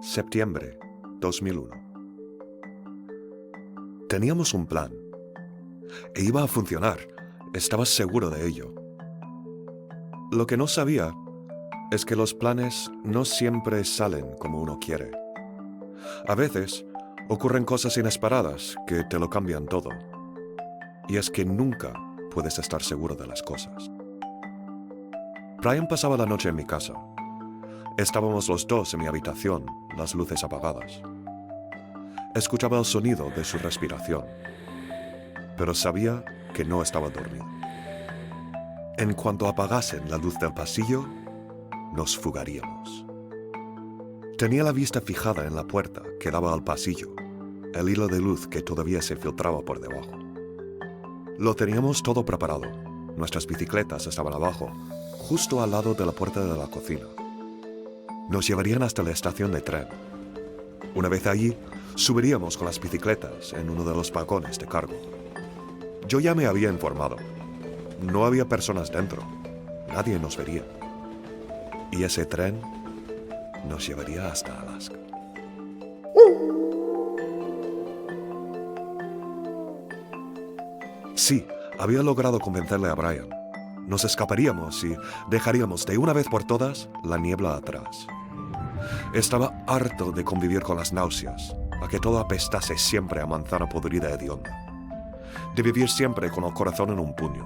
Septiembre 2001. Teníamos un plan. E iba a funcionar. Estaba seguro de ello. Lo que no sabía es que los planes no siempre salen como uno quiere. A veces ocurren cosas inesperadas que te lo cambian todo. Y es que nunca puedes estar seguro de las cosas. Brian pasaba la noche en mi casa. Estábamos los dos en mi habitación, las luces apagadas. Escuchaba el sonido de su respiración, pero sabía que no estaba dormido. En cuanto apagasen la luz del pasillo, nos fugaríamos. Tenía la vista fijada en la puerta que daba al pasillo, el hilo de luz que todavía se filtraba por debajo. Lo teníamos todo preparado. Nuestras bicicletas estaban abajo, justo al lado de la puerta de la cocina. Nos llevarían hasta la estación de tren. Una vez allí, subiríamos con las bicicletas en uno de los vagones de cargo. Yo ya me había informado. No había personas dentro. Nadie nos vería. Y ese tren nos llevaría hasta Alaska. Sí, había logrado convencerle a Brian. Nos escaparíamos y dejaríamos de una vez por todas la niebla atrás. Estaba harto de convivir con las náuseas, a que todo apestase siempre a manzana podrida hedionda, de vivir siempre con el corazón en un puño.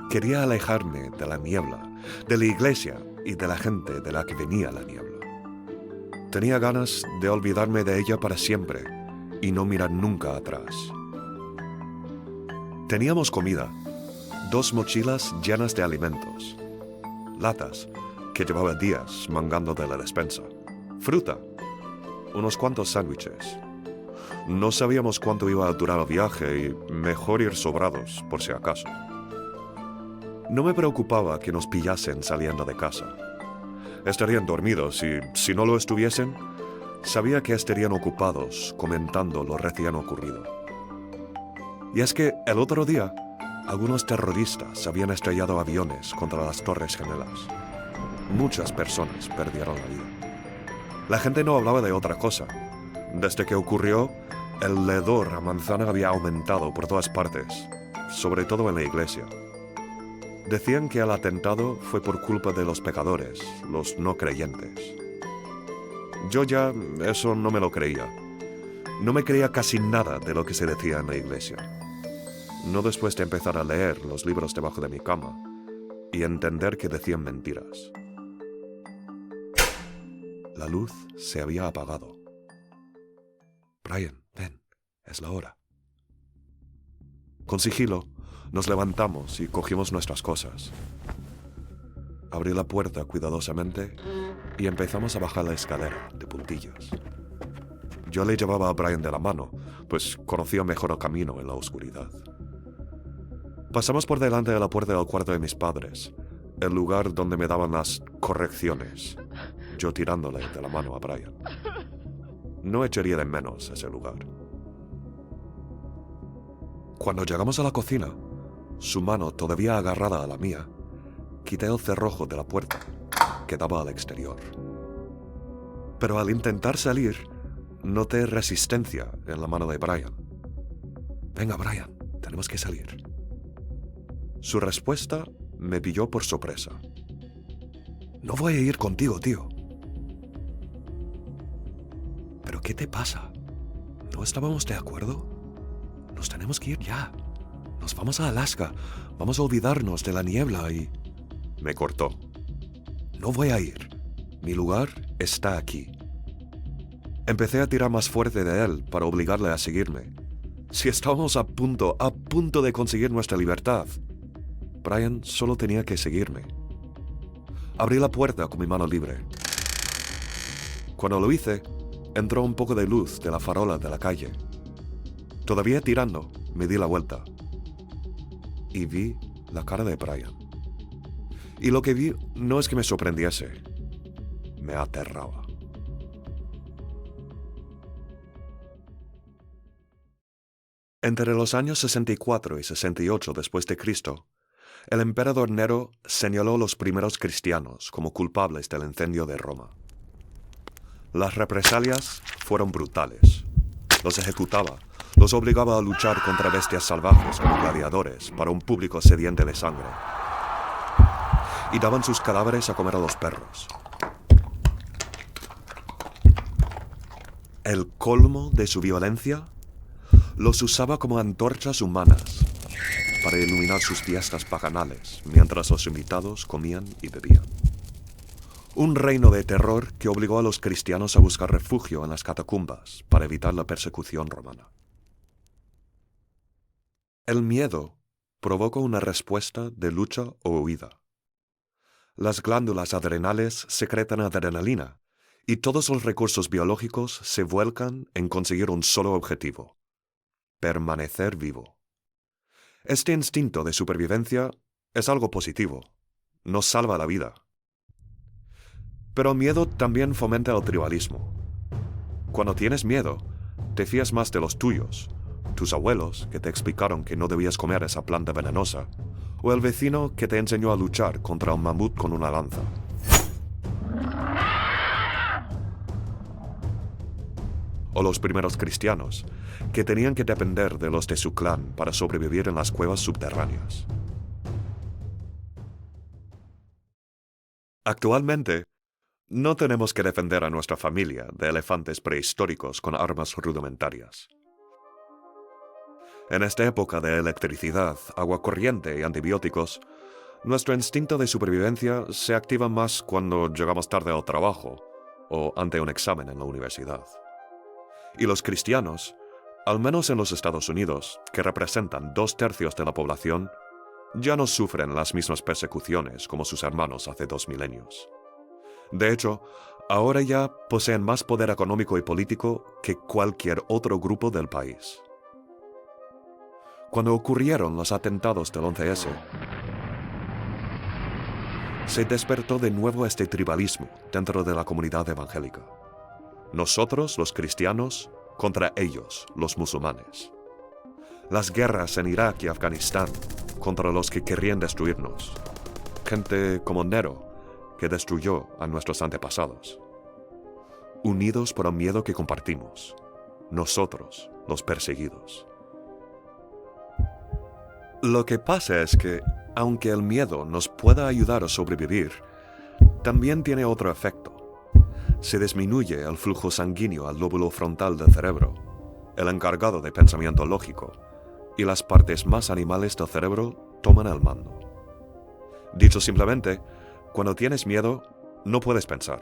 Quería alejarme de la niebla, de la iglesia y de la gente de la que venía la niebla. Tenía ganas de olvidarme de ella para siempre y no mirar nunca atrás. Teníamos comida, 2 mochilas llenas de alimentos, latas que llevaba días mangando de la despensa, fruta, unos cuantos sándwiches. No sabíamos cuánto iba a durar el viaje y mejor ir sobrados por si acaso. No me preocupaba que nos pillasen saliendo de casa. Estarían dormidos y, si no lo estuviesen, sabía que estarían ocupados comentando lo recién ocurrido. Y es que el otro día, algunos terroristas habían estrellado aviones contra las Torres Gemelas. Muchas personas perdieron la vida. La gente no hablaba de otra cosa. Desde que ocurrió, el hedor a manzana había aumentado por todas partes, sobre todo en la iglesia. Decían que el atentado fue por culpa de los pecadores, los no creyentes. Yo ya eso no me lo creía. No me creía casi nada de lo que se decía en la iglesia. No después de empezar a leer los libros debajo de mi cama y entender que decían mentiras. La luz se había apagado. Brian, ven, es la hora. Con sigilo, nos levantamos y cogimos nuestras cosas. Abrí la puerta cuidadosamente y empezamos a bajar la escalera de puntillas. Yo le llevaba a Brian de la mano, pues conocía mejor el camino en la oscuridad. Pasamos por delante de la puerta del cuarto de mis padres, el lugar donde me daban las correcciones, yo tirándole de la mano a Brian. No echaría de menos ese lugar. Cuando llegamos a la cocina, su mano todavía agarrada a la mía, quité el cerrojo de la puerta que daba al exterior. Pero al intentar salir, noté resistencia en la mano de Brian. Venga, Brian, tenemos que salir. Su respuesta me pilló por sorpresa. No voy a ir contigo, tío. ¿Pero qué te pasa? ¿No estábamos de acuerdo? Nos tenemos que ir ya. Nos vamos a Alaska. Vamos a olvidarnos de la niebla y... Me cortó. No voy a ir. Mi lugar está aquí. Empecé a tirar más fuerte de él para obligarle a seguirme. Si estábamos a punto de conseguir nuestra libertad, Brian solo tenía que seguirme. Abrí la puerta con mi mano libre. Cuando lo hice, entró un poco de luz de la farola de la calle. Todavía tirando, me di la vuelta. Y vi la cara de Brian. Y lo que vi no es que me sorprendiese. Me aterraba. Entre los años 64 y 68 después de Cristo, el emperador Nero señaló a los primeros cristianos como culpables del incendio de Roma. Las represalias fueron brutales. Los ejecutaba, los obligaba a luchar contra bestias salvajes como gladiadores para un público sediente de sangre. Y daban sus cadáveres a comer a los perros. El colmo de su violencia, los usaba como antorchas humanas para iluminar sus fiestas bacanales mientras los invitados comían y bebían. Un reino de terror que obligó a los cristianos a buscar refugio en las catacumbas para evitar la persecución romana. El miedo provoca una respuesta de lucha o huida. Las glándulas adrenales secretan adrenalina y todos los recursos biológicos se vuelcan en conseguir un solo objetivo: permanecer vivo. Este instinto de supervivencia es algo positivo, nos salva la vida. Pero el miedo también fomenta el tribalismo. Cuando tienes miedo, te fías más de los tuyos, tus abuelos que te explicaron que no debías comer esa planta venenosa, o el vecino que te enseñó a luchar contra un mamut con una lanza. O los primeros cristianos, que tenían que depender de los de su clan para sobrevivir en las cuevas subterráneas. Actualmente, no tenemos que defender a nuestra familia de elefantes prehistóricos con armas rudimentarias. En esta época de electricidad, agua corriente y antibióticos, nuestro instinto de supervivencia se activa más cuando llegamos tarde al trabajo o ante un examen en la universidad. Y los cristianos, al menos en los Estados Unidos, que representan 2/3 de la población, ya no sufren las mismas persecuciones como sus hermanos hace 2 milenios. De hecho, ahora ya poseen más poder económico y político que cualquier otro grupo del país. Cuando ocurrieron los atentados del 11S, se despertó de nuevo este tribalismo dentro de la comunidad evangélica. Nosotros, los cristianos, contra ellos, los musulmanes. Las guerras en Irak y Afganistán contra los que querrían destruirnos. Gente como Nero, que destruyó a nuestros antepasados. Unidos por el miedo que compartimos. Nosotros, los perseguidos. Lo que pasa es que, aunque el miedo nos pueda ayudar a sobrevivir, también tiene otro efecto. Se disminuye el flujo sanguíneo al lóbulo frontal del cerebro, el encargado de pensamiento lógico, y las partes más animales del cerebro toman el mando. Dicho simplemente, cuando tienes miedo, no puedes pensar.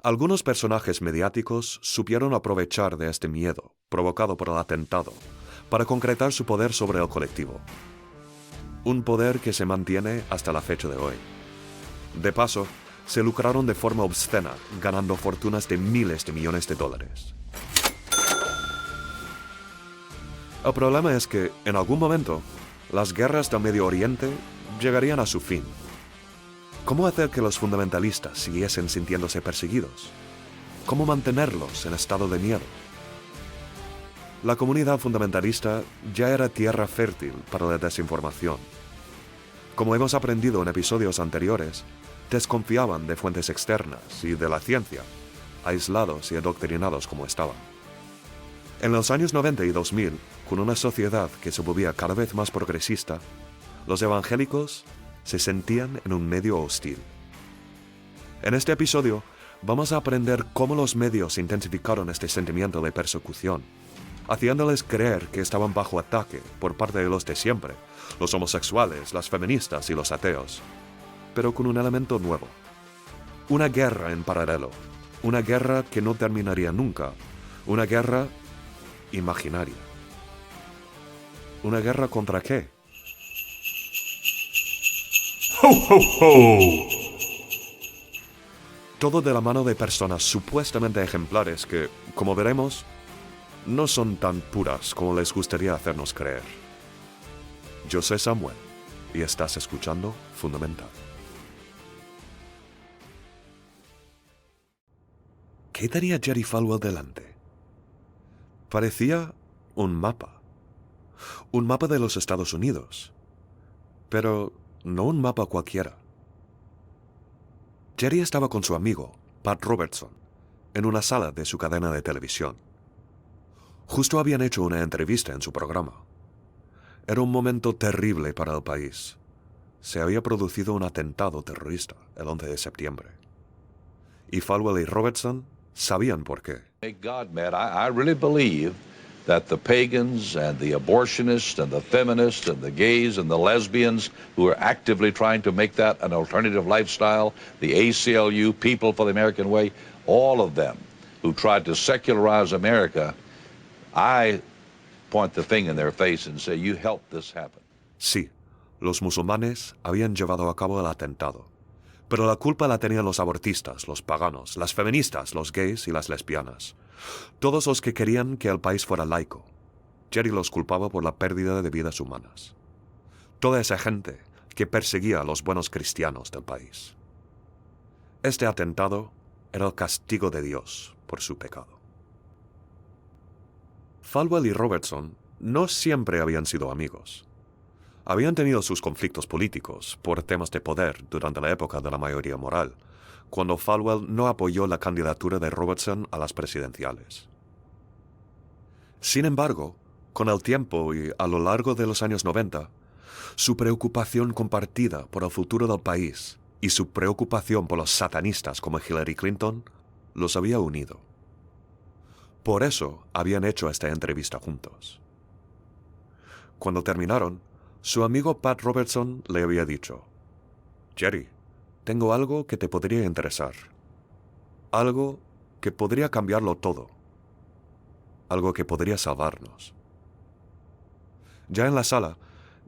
Algunos personajes mediáticos supieron aprovechar de este miedo provocado por el atentado para concretar su poder sobre el colectivo. Un poder que se mantiene hasta la fecha de hoy. De paso, se lucraron de forma obscena, ganando fortunas de miles de millones de dólares. El problema es que, en algún momento, las guerras del Medio Oriente llegarían a su fin. ¿Cómo hacer que los fundamentalistas siguiesen sintiéndose perseguidos? ¿Cómo mantenerlos en estado de miedo? La comunidad fundamentalista ya era tierra fértil para la desinformación. Como hemos aprendido en episodios anteriores, desconfiaban de fuentes externas y de la ciencia, aislados y adoctrinados como estaban. En los años 90 y 2000, con una sociedad que se volvía cada vez más progresista, los evangélicos se sentían en un medio hostil. En este episodio vamos a aprender cómo los medios intensificaron este sentimiento de persecución, haciéndoles creer que estaban bajo ataque por parte de los de siempre, los homosexuales, las feministas y los ateos, pero con un elemento nuevo. Una guerra en paralelo, una guerra que no terminaría nunca, una guerra imaginaria. ¿Una guerra contra qué? ¡Ho, ho, ho! Todo de la mano de personas supuestamente ejemplares que, como veremos, no son tan puras como les gustaría hacernos creer. Yo soy Samuel y estás escuchando Fundamental. ¿Qué tenía Jerry Falwell delante? Parecía un mapa. Un mapa de los Estados Unidos. Pero no un mapa cualquiera. Jerry estaba con su amigo, Pat Robertson, en una sala de su cadena de televisión. Justo habían hecho una entrevista en su programa. Era un momento terrible para el país. Se había producido un atentado terrorista el 11 de septiembre. Y Falwell y Robertson sabían por qué. Make God mad. I really believe that the pagans and the abortionists and the feminists and the gays and the lesbians who are actively trying to make that an alternative lifestyle, the ACLU, People for the American Way, all of them who tried to secularize America, I point the finger in their face and say, you helped this happen. Sí, los musulmanes habían llevado a cabo el atentado. Pero la culpa la tenían los abortistas, los paganos, las feministas, los gays y las lesbianas. Todos los que querían que el país fuera laico. Jerry los culpaba por la pérdida de vidas humanas. Toda esa gente que perseguía a los buenos cristianos del país. Este atentado era el castigo de Dios por su pecado. Falwell y Robertson no siempre habían sido amigos. Habían tenido sus conflictos políticos por temas de poder durante la época de la mayoría moral, cuando Falwell no apoyó la candidatura de Robertson a las presidenciales. Sin embargo, con el tiempo y a lo largo de los años 90, su preocupación compartida por el futuro del país y su preocupación por los satanistas como Hillary Clinton los había unido. Por eso habían hecho esta entrevista juntos. Cuando terminaron, su amigo Pat Robertson le había dicho: Jerry, tengo algo que te podría interesar. Algo que podría cambiarlo todo. Algo que podría salvarnos. Ya en la sala,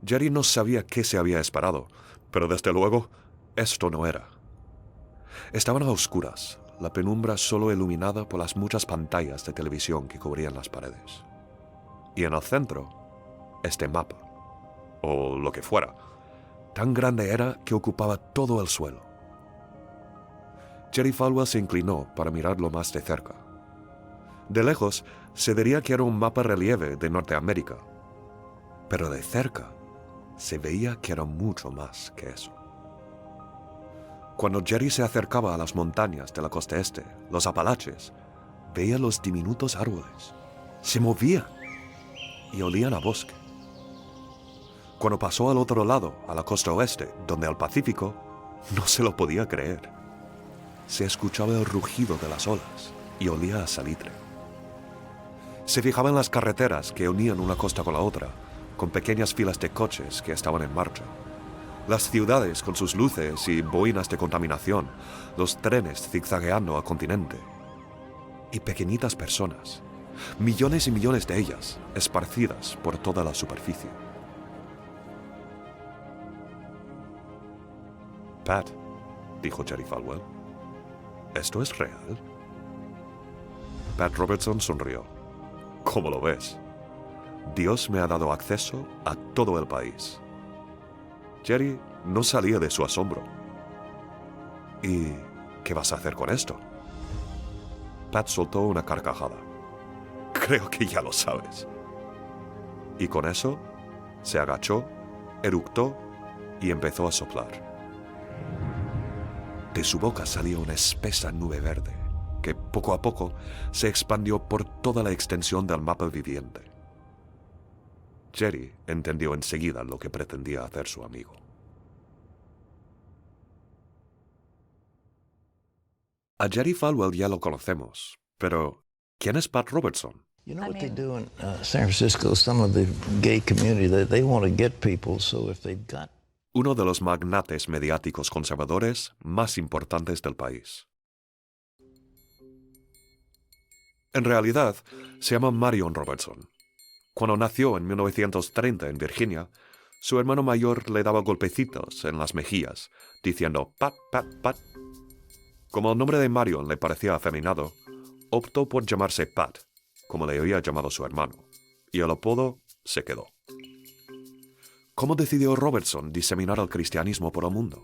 Jerry no sabía qué se había esperado, pero desde luego, esto no era. Estaban a oscuras, la penumbra solo iluminada por las muchas pantallas de televisión que cubrían las paredes. Y en el centro, este mapa, o lo que fuera, tan grande era que ocupaba todo el suelo. Jerry Falwell se inclinó para mirarlo más de cerca. De lejos, se diría que era un mapa relieve de Norteamérica, pero de cerca se veía que era mucho más que eso. Cuando Jerry se acercaba a las montañas de la costa este, los Apalaches, veía los diminutos árboles. Se movían y olían a bosque. Cuando pasó al otro lado, a la costa oeste, donde al Pacífico, no se lo podía creer. Se escuchaba el rugido de las olas y olía a salitre. Se fijaba en las carreteras que unían una costa con la otra, con pequeñas filas de coches que estaban en marcha. Las ciudades con sus luces y boinas de contaminación, los trenes zigzagueando al continente. Y pequeñitas personas, millones y millones de ellas, esparcidas por toda la superficie. Pat, dijo Jerry Falwell, ¿esto es real? Pat Robertson sonrió. ¿Cómo lo ves? Dios me ha dado acceso a todo el país. Jerry no salía de su asombro. ¿Y qué vas a hacer con esto? Pat soltó una carcajada. Creo que ya lo sabes. Y con eso, se agachó, eructó y empezó a soplar. De su boca salía una espesa nube verde, que poco a poco se expandió por toda la extensión del mapa viviente. Jerry entendió enseguida lo que pretendía hacer su amigo. A Jerry Falwell ya lo conocemos, pero ¿quién es Pat Robertson? You know what they do in San Francisco, some of the gay community, they want to get people, so if they've got... Uno de los magnates mediáticos conservadores más importantes del país. En realidad, se llama Marion Robertson. Cuando nació en 1930 en Virginia, su hermano mayor le daba golpecitos en las mejillas, diciendo «Pat, Pat, Pat». Como el nombre de Marion le parecía afeminado, optó por llamarse Pat, como le había llamado su hermano, y el apodo se quedó. ¿Cómo decidió Robertson diseminar el cristianismo por el mundo?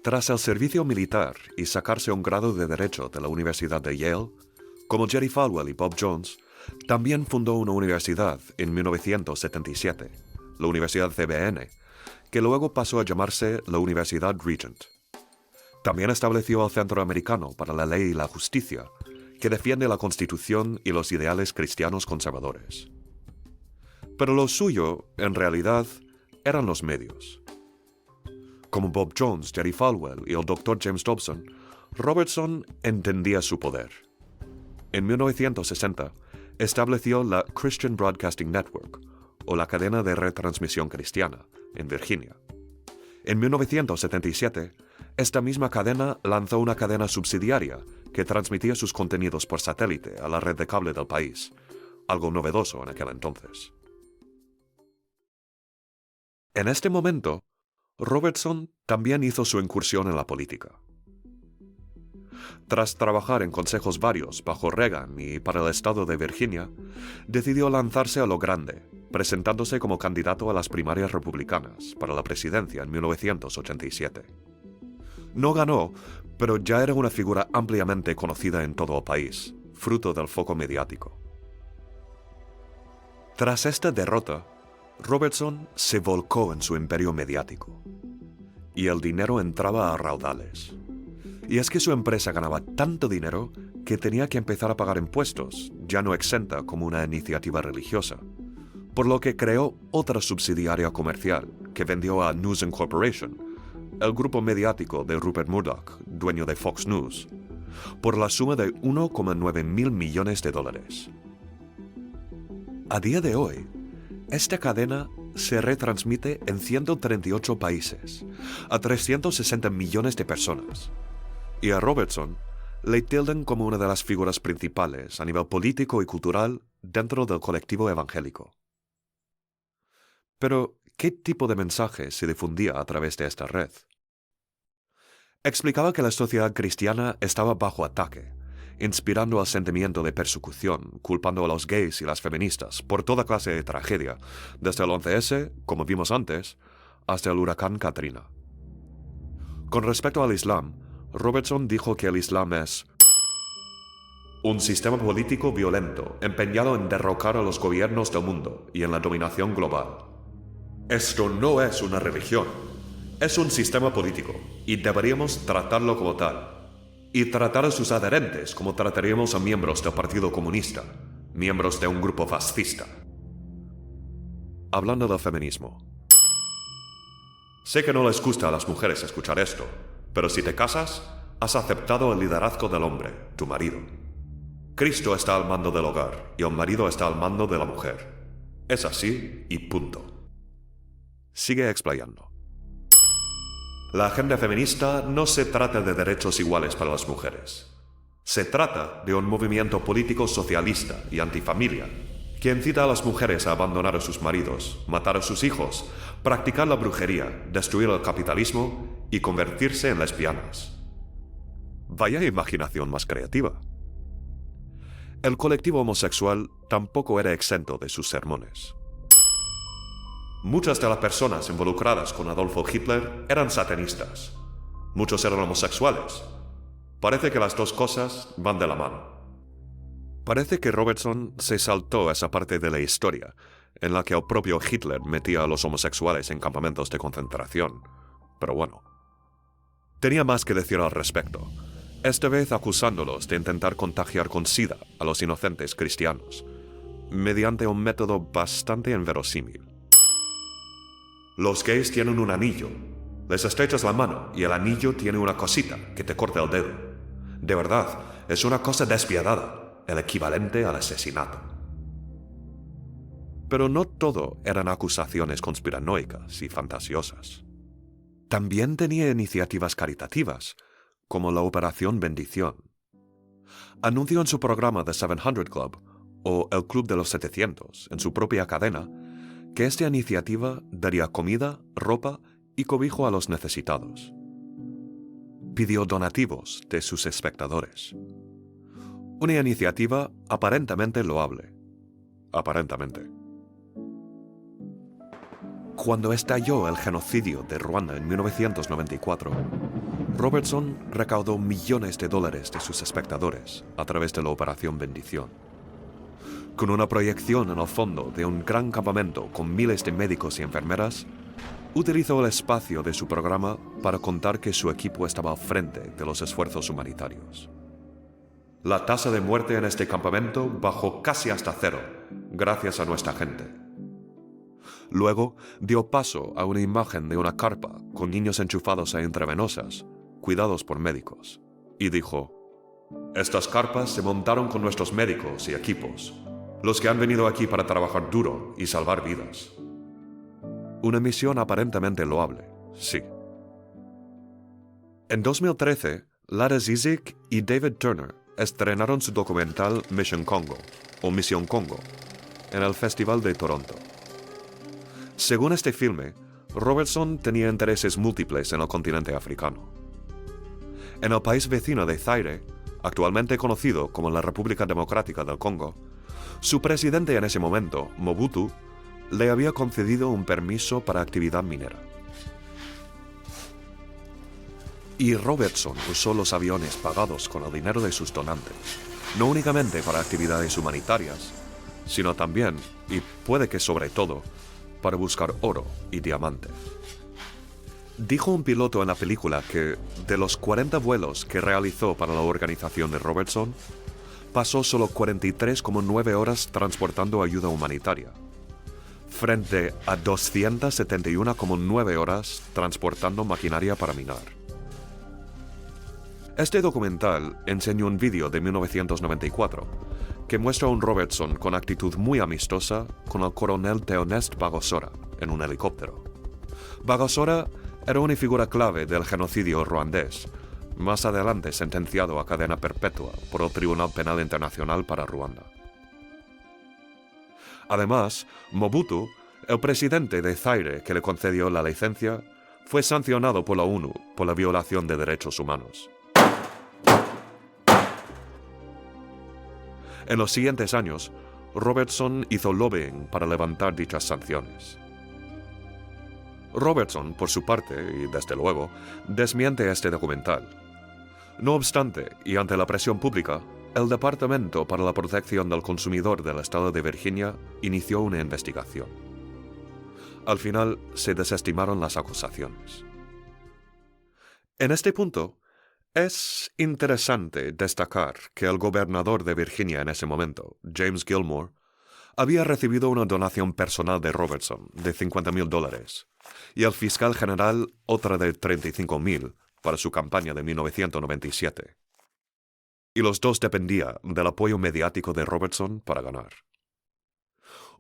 Tras el servicio militar y sacarse un grado de Derecho de la Universidad de Yale, como Jerry Falwell y Bob Jones, también fundó una universidad en 1977, la Universidad CBN, que luego pasó a llamarse la Universidad Regent. También estableció el Centro Americano para la Ley y la Justicia, que defiende la Constitución y los ideales cristianos conservadores. Pero lo suyo, en realidad, eran los medios. Como Bob Jones, Jerry Falwell y el Dr. James Dobson, Robertson entendía su poder. En 1960, estableció la Christian Broadcasting Network, o la cadena de retransmisión cristiana, en Virginia. En 1977, esta misma cadena lanzó una cadena subsidiaria que transmitía sus contenidos por satélite a la red de cable del país, algo novedoso en aquel entonces. En este momento, Robertson también hizo su incursión en la política. Tras trabajar en consejos varios bajo Reagan y para el estado de Virginia, decidió lanzarse a lo grande, presentándose como candidato a las primarias republicanas para la presidencia en 1987. No ganó, pero ya era una figura ampliamente conocida en todo el país, fruto del foco mediático. Tras esta derrota, Robertson se volcó en su imperio mediático, y el dinero entraba a raudales. Y es que su empresa ganaba tanto dinero que tenía que empezar a pagar impuestos, ya no exenta como una iniciativa religiosa, por lo que creó otra subsidiaria comercial que vendió a News Corporation, el grupo mediático de Rupert Murdoch, dueño de Fox News, por la suma de 1,9 mil millones de dólares. A día de hoy, esta cadena se retransmite en 138 países, a 360 millones de personas, y a Robertson le tildan como una de las figuras principales a nivel político y cultural dentro del colectivo evangélico. Pero, ¿qué tipo de mensaje se difundía a través de esta red? Explicaba que la sociedad cristiana estaba bajo ataque, inspirando al sentimiento de persecución, culpando a los gays y las feministas por toda clase de tragedia, desde el 11S, como vimos antes, hasta el huracán Katrina. Con respecto al Islam, Robertson dijo que el Islam es un sistema político violento, empeñado en derrocar a los gobiernos del mundo y en la dominación global. Esto no es una religión, es un sistema político, y deberíamos tratarlo como tal. Y tratar a sus adherentes como trataríamos a miembros del Partido Comunista, miembros de un grupo fascista. Hablando del feminismo. Sé que no les gusta a las mujeres escuchar esto, pero si te casas, has aceptado el liderazgo del hombre, tu marido. Cristo está al mando del hogar y el marido está al mando de la mujer. Es así y punto. Sigue explayando. La agenda feminista no se trata de derechos iguales para las mujeres. Se trata de un movimiento político socialista y antifamilia que incita a las mujeres a abandonar a sus maridos, matar a sus hijos, practicar la brujería, destruir el capitalismo y convertirse en lesbianas. Vaya imaginación más creativa. El colectivo homosexual tampoco era exento de sus sermones. Muchas de las personas involucradas con Adolfo Hitler eran satanistas. Muchos eran homosexuales. Parece que las dos cosas van de la mano. Parece que Robertson se saltó esa parte de la historia, en la que el propio Hitler metía a los homosexuales en campamentos de concentración. Pero bueno. Tenía más que decir al respecto, esta vez acusándolos de intentar contagiar con SIDA a los inocentes cristianos, mediante un método bastante inverosímil. Los gays tienen un anillo. Les estrechas la mano y el anillo tiene una cosita que te corta el dedo. De verdad, es una cosa despiadada, el equivalente al asesinato. Pero no todo eran acusaciones conspiranoicas y fantasiosas. También tenía iniciativas caritativas, como la Operación Bendición. Anunció en su programa The 700 Club, o el Club de los 700, en su propia cadena, que esta iniciativa daría comida, ropa y cobijo a los necesitados. Pidió donativos de sus espectadores. Una iniciativa aparentemente loable. Aparentemente. Cuando estalló el genocidio de Ruanda en 1994, Robertson recaudó millones de dólares de sus espectadores a través de la Operación Bendición. Con una proyección en el fondo de un gran campamento con miles de médicos y enfermeras, utilizó el espacio de su programa para contar que su equipo estaba al frente de los esfuerzos humanitarios. La tasa de muerte en este campamento bajó casi hasta cero, gracias a nuestra gente. Luego dio paso a una imagen de una carpa con niños enchufados a intravenosas, cuidados por médicos, y dijo: estas carpas se montaron con nuestros médicos y equipos, los que han venido aquí para trabajar duro y salvar vidas. Una misión aparentemente loable, sí. En 2013, Lara Zizik y David Turner estrenaron su documental Mission Congo, o Misión Congo, en el Festival de Toronto. Según este filme, Robertson tenía intereses múltiples en el continente africano. En el país vecino de Zaire, actualmente conocido como la República Democrática del Congo, su presidente en ese momento, Mobutu, le había concedido un permiso para actividad minera. Y Robertson usó los aviones pagados con el dinero de sus donantes, no únicamente para actividades humanitarias, sino también, y puede que sobre todo, para buscar oro y diamante. Dijo un piloto en la película que, de los 40 vuelos que realizó para la organización de Robertson, pasó solo 43,9 horas transportando ayuda humanitaria, frente a 271,9 horas transportando maquinaria para minar. Este documental enseñó un vídeo de 1994 que muestra a un Robertson con actitud muy amistosa con el coronel Theoneste Bagosora en un helicóptero. Bagosora era una figura clave del genocidio ruandés, más adelante sentenciado a cadena perpetua por el Tribunal Penal Internacional para Ruanda. Además, Mobutu, el presidente de Zaire que le concedió la licencia, fue sancionado por la ONU por la violación de derechos humanos. En los siguientes años, Robertson hizo lobbying para levantar dichas sanciones. Robertson, por su parte, y desde luego, desmiente este documental. No obstante, y ante la presión pública, el Departamento para la Protección del Consumidor del Estado de Virginia inició una investigación. Al final, se desestimaron las acusaciones. En este punto, es interesante destacar que el gobernador de Virginia en ese momento, James Gilmore, había recibido una donación personal de Robertson de $50,000 y el fiscal general otra de $35,000 para su campaña de 1997. Y los dos dependían del apoyo mediático de Robertson para ganar.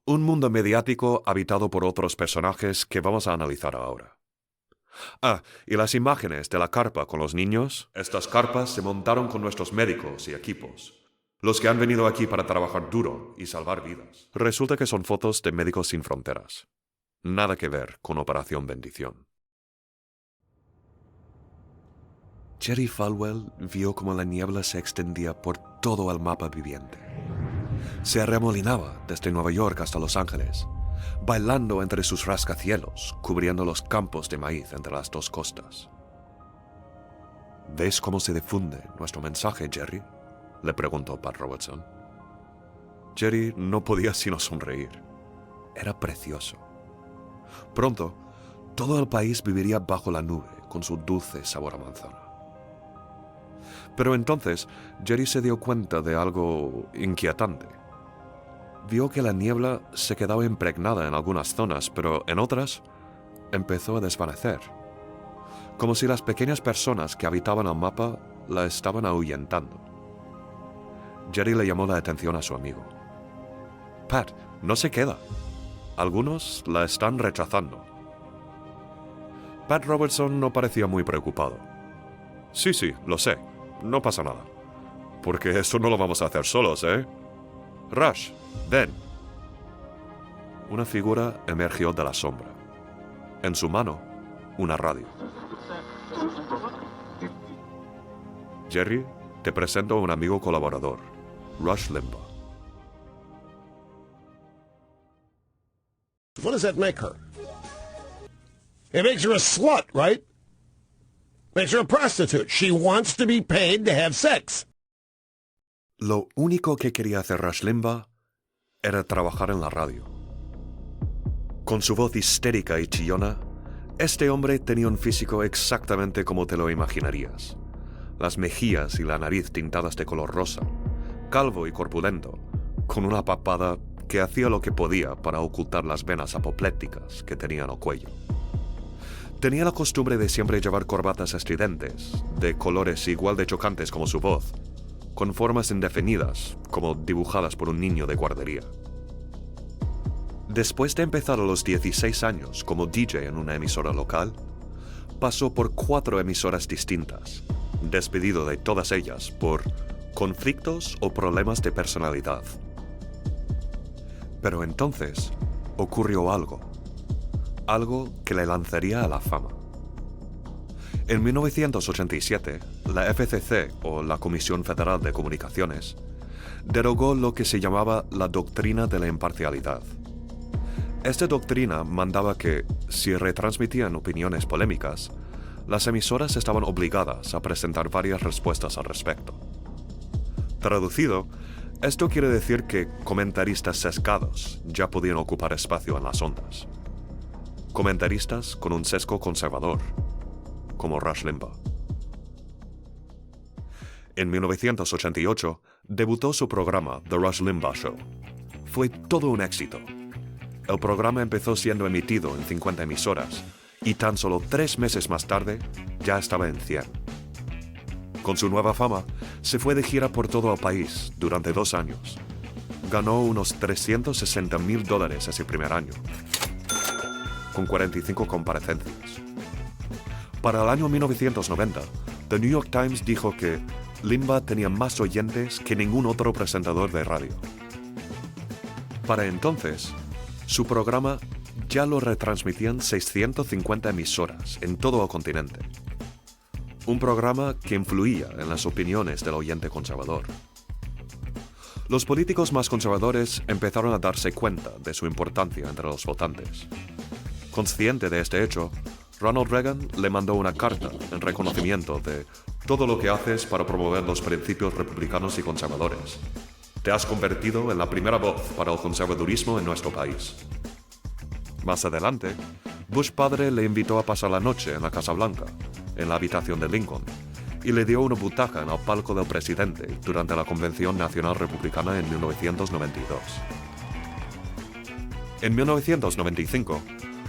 Un mundo mediático habitado por otros personajes que vamos a analizar ahora. Y las imágenes de la carpa con los niños. Estas carpas se montaron con nuestros médicos y equipos, los que han venido aquí para trabajar duro y salvar vidas. Resulta que son fotos de Médicos Sin Fronteras. Nada que ver con Operación Bendición. Jerry Falwell vio cómo la niebla se extendía por todo el mapa viviente. Se arremolinaba desde Nueva York hasta Los Ángeles, bailando entre sus rascacielos, cubriendo los campos de maíz entre las dos costas. ¿Ves cómo se difunde nuestro mensaje, Jerry?, le preguntó Pat Robertson. Jerry no podía sino sonreír. Era precioso. Pronto, todo el país viviría bajo la nube con su dulce sabor a manzana. Pero entonces, Jerry se dio cuenta de algo inquietante. Vio que la niebla se quedaba impregnada en algunas zonas, pero en otras empezó a desvanecer, como si las pequeñas personas que habitaban el mapa la estaban ahuyentando. Jerry le llamó la atención a su amigo. Pat, no se queda. Algunos la están rechazando. Pat Robertson no parecía muy preocupado. Sí, lo sé. No pasa nada. Porque eso no lo vamos a hacer solos, ¿eh? Rush, ven. Una figura emergió de la sombra. En su mano, una radio. Jerry, te presento a un amigo colaborador, Rush Limbaugh. What does that make her? It makes her a slut, right? Makes her a prostitute. She wants to be paid to have sex. Lo único que quería hacer Rush Limbaugh era trabajar en la radio. Con su voz histérica y chillona, Este hombre tenía un físico exactamente como te lo imaginarías. Las mejillas y la nariz tintadas de color rosa, calvo y corpulento, con una papada que hacía lo que podía para ocultar las venas apopléticas que tenía en el cuello. Tenía la costumbre de siempre llevar corbatas estridentes, de colores igual de chocantes como su voz, con formas indefinidas, como dibujadas por un niño de guardería. Después de empezar a los 16 años como DJ en una emisora local, pasó por 4 emisoras distintas, despedido de todas ellas por conflictos o problemas de personalidad. Pero entonces ocurrió algo que le lanzaría a la fama. En 1987, la FCC, o la Comisión Federal de Comunicaciones, derogó lo que se llamaba la doctrina de la imparcialidad. Esta doctrina mandaba que, si retransmitían opiniones polémicas, las emisoras estaban obligadas a presentar varias respuestas al respecto. Traducido, esto quiere decir que comentaristas sesgados ya podían ocupar espacio en las ondas. Comentaristas con un sesgo conservador, como Rush Limbaugh. En 1988, debutó su programa The Rush Limbaugh Show. Fue todo un éxito. El programa empezó siendo emitido en 50 emisoras y tan solo 3 meses más tarde ya estaba en 100. Con su nueva fama, se fue de gira por todo el país durante 2 años. Ganó unos $360,000 ese primer año, con 45 comparecencias. Para el año 1990, The New York Times dijo que Limbaugh tenía más oyentes que ningún otro presentador de radio. Para entonces, su programa ya lo retransmitían 650 emisoras en todo el continente. Un programa que influía en las opiniones del oyente conservador. Los políticos más conservadores empezaron a darse cuenta de su importancia entre los votantes. Consciente de este hecho, Ronald Reagan le mandó una carta en reconocimiento de todo lo que haces para promover los principios republicanos y conservadores. Te has convertido en la primera voz para el conservadurismo en nuestro país. Más adelante, Bush padre le invitó a pasar la noche en la Casa Blanca, en la habitación de Lincoln, y le dio una butaca en el palco del presidente durante la Convención Nacional Republicana en 1992. En 1995,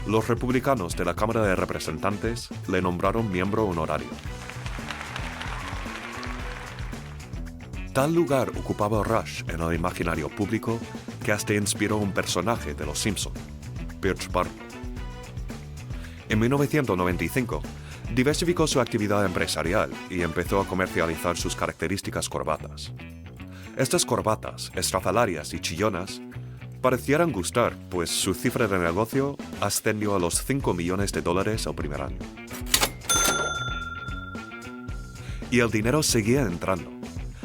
los republicanos de la Cámara de Representantes le nombraron miembro honorario. Tal lugar ocupaba Rush en el imaginario público que hasta inspiró un personaje de Los Simpson, Birch Barton. En 1995, diversificó su actividad empresarial y empezó a comercializar sus características corbatas. Estas corbatas, estrafalarias y chillonas, parecieran gustar, pues su cifra de negocio ascendió a los $5 millones el primer año. Y el dinero seguía entrando.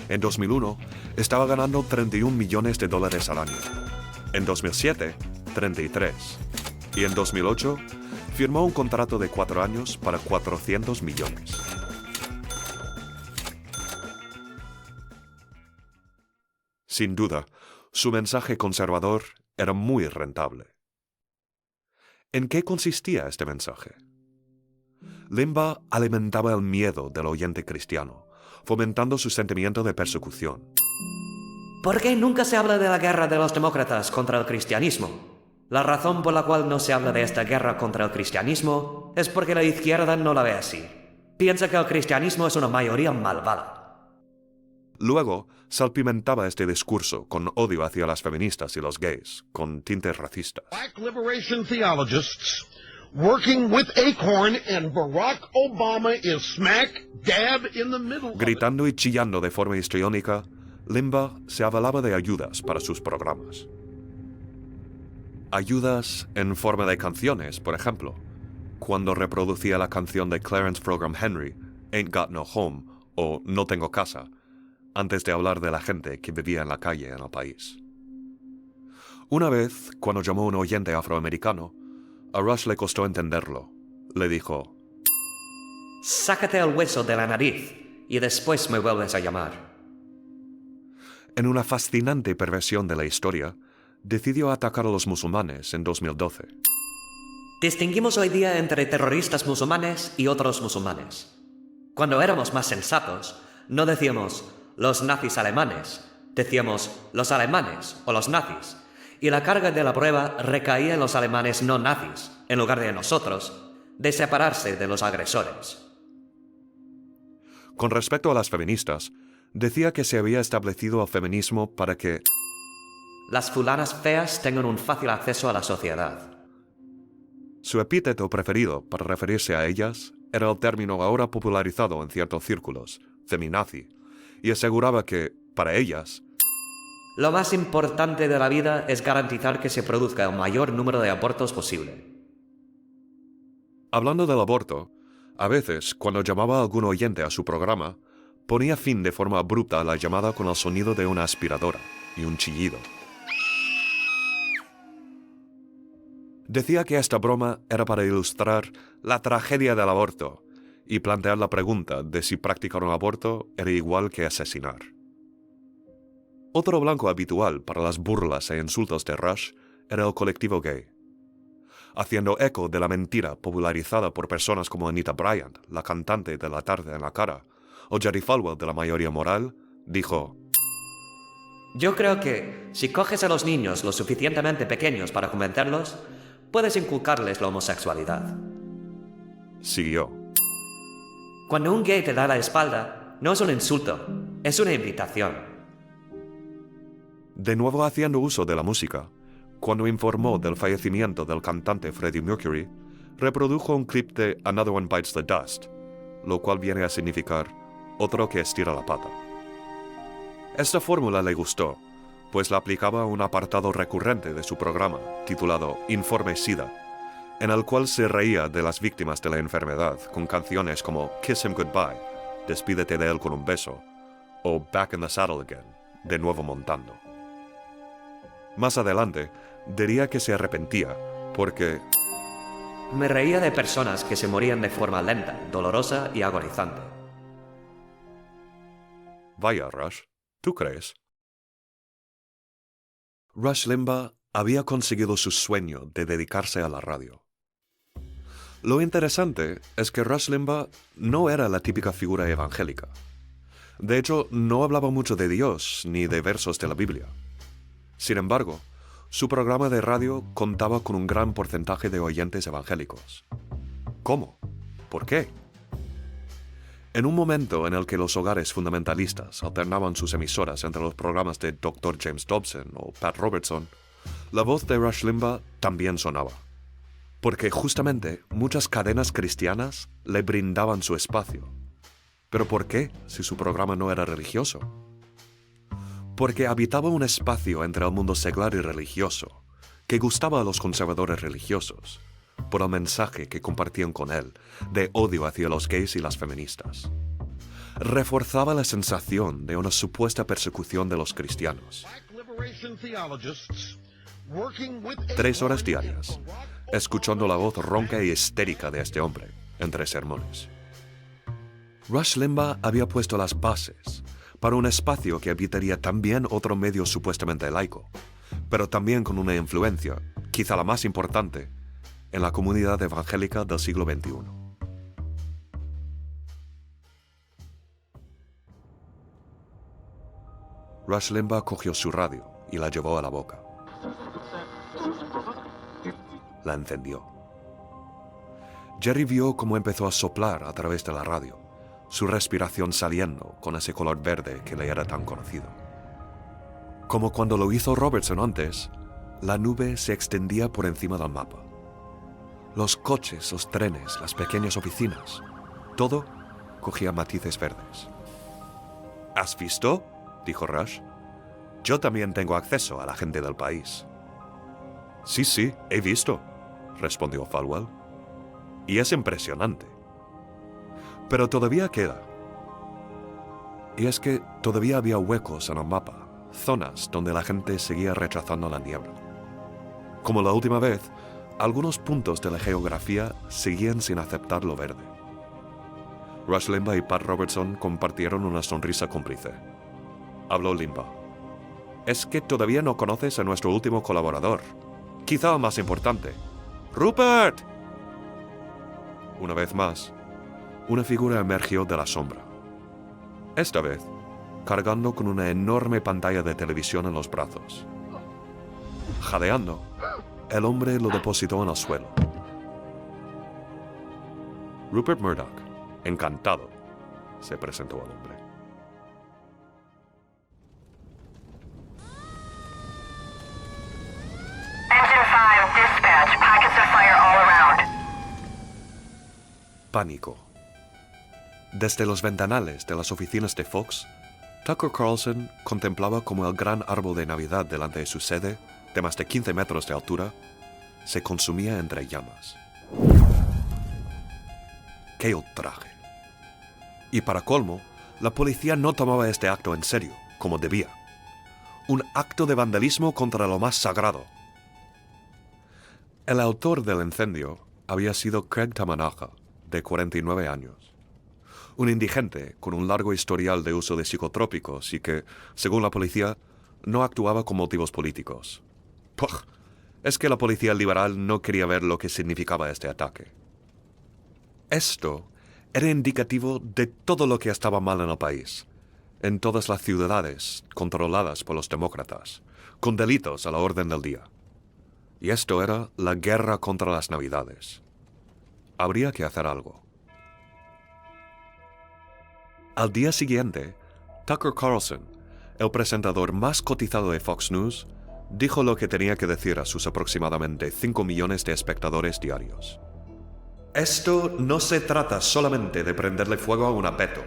En 2001, estaba ganando $31 millones al año. En 2007, 33. Y en 2008, firmó un contrato de 4 años para $400 millones. Sin duda, su mensaje conservador era muy rentable. ¿En qué consistía este mensaje? Limbaugh alimentaba el miedo del oyente cristiano, fomentando su sentimiento de persecución. ¿Por qué nunca se habla de la guerra de los demócratas contra el cristianismo? La razón por la cual no se habla de esta guerra contra el cristianismo es porque la izquierda no la ve así. Piensa que el cristianismo es una mayoría malvada. Luego, salpimentaba este discurso con odio hacia las feministas y los gays, con tintes racistas. Black liberation theologists working with Acorn and Barack Obama is smack dab in the middle. Gritando y chillando de forma histriónica, Limbaugh se avalaba de ayudas para sus programas. Ayudas en forma de canciones, por ejemplo, cuando reproducía la canción de Clarence Program Henry, Ain't Got No Home, o No Tengo Casa, antes de hablar de la gente que vivía en la calle en el país. Una vez, cuando llamó a un oyente afroamericano, a Rush le costó entenderlo. Le dijo: Sácate el hueso de la nariz y después me vuelves a llamar. En una fascinante perversión de la historia, decidió atacar a los musulmanes en 2012. Distinguimos hoy día entre terroristas musulmanes y otros musulmanes. Cuando éramos más sensatos, no decíamos los nazis alemanes, decíamos los alemanes o los nazis, y la carga de la prueba recaía en los alemanes no nazis, en lugar de nosotros, de separarse de los agresores. Con respecto a las feministas, decía que se había establecido el feminismo para que Las fulanas feas tengan un fácil acceso a la sociedad. su epíteto preferido para referirse a ellas era el término ahora popularizado en ciertos círculos, feminazi, y aseguraba que, para ellas, Lo más importante de la vida es garantizar que se produzca el mayor número de abortos posible. hablando del aborto, a veces, cuando llamaba a algún oyente a su programa, ponía fin de forma abrupta a la llamada con el sonido de una aspiradora y un chillido. Decía que esta broma era para ilustrar la tragedia del aborto y plantear la pregunta de si practicar un aborto era igual que asesinar. Otro blanco habitual para las burlas e insultos de Rush era el colectivo gay. Haciendo eco de la mentira popularizada por personas como Anita Bryant, la cantante de La tarde en la cara, o Jerry Falwell de La mayoría moral, dijo: Yo creo que, si coges a los niños lo suficientemente pequeños para convencerlos, puedes inculcarles la homosexualidad. Siguió: Cuando un gay te da la espalda, no es un insulto, es una invitación. de nuevo haciendo uso de la música, cuando informó del fallecimiento del cantante Freddie Mercury, reprodujo un clip de Another One Bites the Dust, lo cual viene a significar otro que estira la pata. Esta fórmula le gustó, pues la aplicaba a un apartado recurrente de su programa, titulado Informe SIDA, en el cual se reía de las víctimas de la enfermedad con canciones como Kiss Him Goodbye, Despídete de él con un beso, o Back in the Saddle Again, de nuevo montando. Más adelante, diría que se arrepentía, porque Me reía de personas que se morían de forma lenta, dolorosa y agonizante. vaya, Rush, ¿tú crees? Rush Limbaugh había conseguido su sueño de dedicarse a la radio. Lo interesante es que Rush Limbaugh no era la típica figura evangélica. De hecho, no hablaba mucho de Dios ni de versos de la Biblia. Sin embargo, su programa de radio contaba con un gran porcentaje de oyentes evangélicos. ¿Cómo? ¿Por qué? En un momento en el que los hogares fundamentalistas alternaban sus emisoras entre los programas de Dr. James Dobson o Pat Robertson, la voz de Rush Limbaugh también sonaba. Porque justamente muchas cadenas cristianas le brindaban su espacio. ¿Pero por qué si su programa no era religioso? Porque habitaba un espacio entre el mundo secular y religioso, que gustaba a los conservadores religiosos, por el mensaje que compartían con él de odio hacia los gays y las feministas. Reforzaba la sensación de una supuesta persecución de los cristianos. 3 horas diarias, escuchando la voz ronca y histérica de este hombre, entre sermones. Rush Limbaugh había puesto las bases para un espacio que habitaría también otro medio supuestamente laico, pero también con una influencia, quizá la más importante, en la comunidad evangélica del siglo XXI. Rush Limbaugh cogió su radio y la llevó a la boca. La encendió. Jerry vio cómo empezó a soplar a través de la radio, su respiración saliendo con ese color verde que le era tan conocido. Como cuando lo hizo Robertson antes, la nube se extendía por encima del mapa. Los coches, los trenes, las pequeñas oficinas, todo cogía matices verdes. ¿Has visto?, dijo Rush. Yo también tengo acceso a la gente del país. Sí, he visto, respondió Falwell. Y es impresionante. Pero todavía queda. Y es que todavía había huecos en el mapa, zonas donde la gente seguía rechazando la niebla. Como la última vez, algunos puntos de la geografía seguían sin aceptar lo verde. Rush Limbaugh y Pat Robertson compartieron una sonrisa cómplice. Habló Limbaugh. Es que todavía no conoces a nuestro último colaborador, quizá el más importante, ¡Rupert! Una vez más, una figura emergió de la sombra. Esta vez, cargando con una enorme pantalla de televisión en los brazos. Jadeando, el hombre lo depositó en el suelo. Rupert Murdoch, encantado, se presentó al hombre. Engine 5, dispatch. Pockets of fire all around. Pánico. Desde los ventanales de las oficinas de Fox, Tucker Carlson contemplaba como el gran árbol de Navidad delante de su sede, de más de 15 metros de altura, se consumía entre llamas. ¡Qué ultraje! Y para colmo, la policía no tomaba este acto en serio, como debía. Un acto de vandalismo contra lo más sagrado. El autor del incendio había sido Craig Tamanaha, de 49 años. Un indigente con un largo historial de uso de psicotrópicos y que, según la policía, no actuaba con motivos políticos. ¡Puj! Es que la policía liberal no quería ver lo que significaba este ataque. Esto era indicativo de todo lo que estaba mal en el país, en todas las ciudades controladas por los demócratas, con delitos a la orden del día. Y esto era la guerra contra las Navidades. Habría que hacer algo. Al día siguiente, Tucker Carlson, el presentador más cotizado de Fox News, dijo lo que tenía que decir a sus aproximadamente 5 millones de espectadores diarios. Esto no se trata solamente de prenderle fuego a un apeto.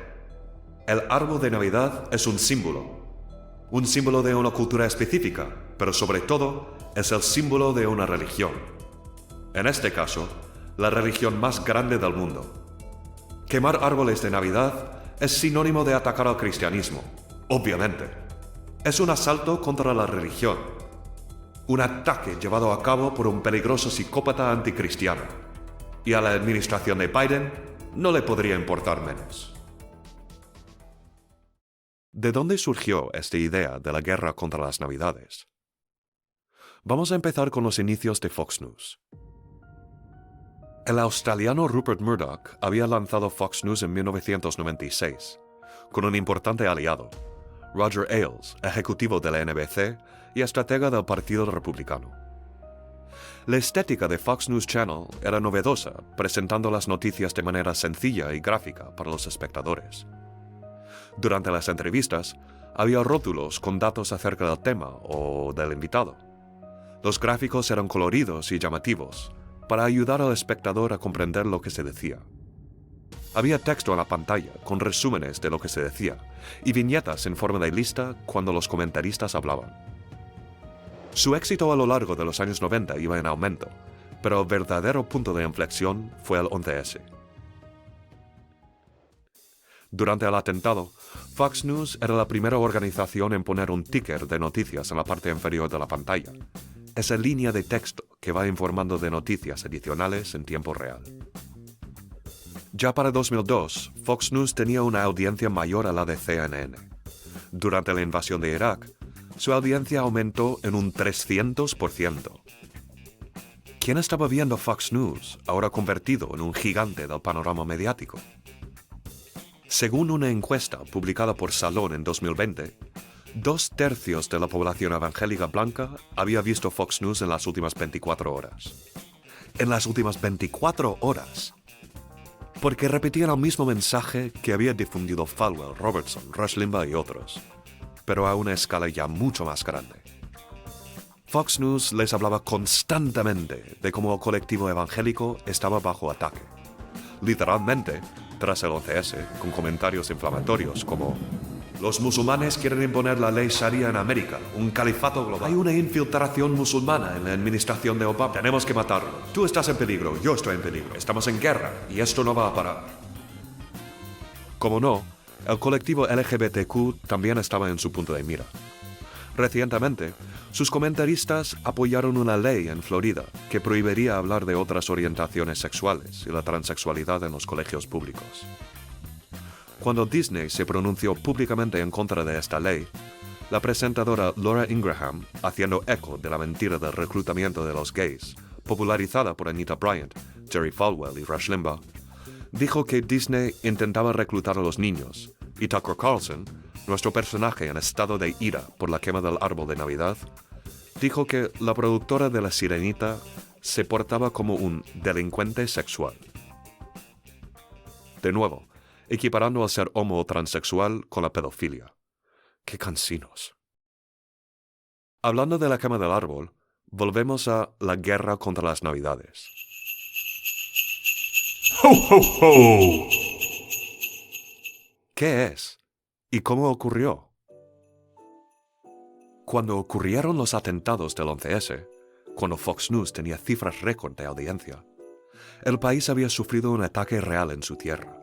El árbol de Navidad es un símbolo de una cultura específica, pero sobre todo es el símbolo de una religión. En este caso, la religión más grande del mundo. Quemar árboles de Navidad es sinónimo de atacar al cristianismo, obviamente. Es un asalto contra la religión. Un ataque llevado a cabo por un peligroso psicópata anticristiano. Y a la administración de Biden no le podría importar menos. ¿De dónde surgió esta idea de la guerra contra las Navidades? Vamos a empezar con los inicios de Fox News. El australiano Rupert Murdoch había lanzado Fox News en 1996, con un importante aliado, Roger Ailes, ejecutivo de la NBC y estratega del Partido Republicano. La estética de Fox News Channel era novedosa, presentando las noticias de manera sencilla y gráfica para los espectadores. Durante las entrevistas, había rótulos con datos acerca del tema o del invitado. Los gráficos eran coloridos y llamativos, para ayudar al espectador a comprender lo que se decía. Había texto en la pantalla con resúmenes de lo que se decía y viñetas en forma de lista cuando los comentaristas hablaban. Su éxito a lo largo de los años 90 iba en aumento, pero el verdadero punto de inflexión fue el 11S. Durante el atentado, Fox News era la primera organización en poner un ticker de noticias en la parte inferior de la pantalla, esa línea de texto que va informando de noticias adicionales en tiempo real. Ya para 2002, Fox News tenía una audiencia mayor a la de CNN. Durante la invasión de Irak, su audiencia aumentó en un 300%. ¿Quién estaba viendo Fox News, ahora convertido en un gigante del panorama mediático? Según una encuesta publicada por Salon en 2020, 2/3 de la población evangélica blanca había visto Fox News en las últimas 24 horas. En las últimas 24 horas. Porque repetían el mismo mensaje que había difundido Falwell, Robertson, Rush Limbaugh y otros, pero a una escala ya mucho más grande. Fox News les hablaba constantemente de cómo el colectivo evangélico estaba bajo ataque. Literalmente, tras el 11S, con comentarios inflamatorios como: los musulmanes quieren imponer la ley Sharia en América, un califato global. Hay una infiltración musulmana en la administración de Obama. Tenemos que matarlo. Tú estás en peligro, yo estoy en peligro. Estamos en guerra y esto no va a parar. Como no, el colectivo LGBTQ también estaba en su punto de mira. Recientemente, sus comentaristas apoyaron una ley en Florida que prohibiría hablar de otras orientaciones sexuales y la transexualidad en los colegios públicos. Cuando Disney se pronunció públicamente en contra de esta ley, la presentadora Laura Ingraham, haciendo eco de la mentira del reclutamiento de los gays, popularizada por Anita Bryant, Jerry Falwell y Rush Limbaugh, dijo que Disney intentaba reclutar a los niños, y Tucker Carlson, nuestro personaje en estado de ira por la quema del árbol de Navidad, dijo que la productora de La Sirenita se portaba como un delincuente sexual. De nuevo, equiparando al ser homo o transexual con la pedofilia. ¡Qué cansinos! Hablando de la quema del árbol, volvemos a la guerra contra las Navidades. Ho, ho, ho! ¿Qué es? ¿Y cómo ocurrió? Cuando ocurrieron los atentados del 11S, cuando Fox News tenía cifras récord de audiencia, el país había sufrido un ataque real en su tierra.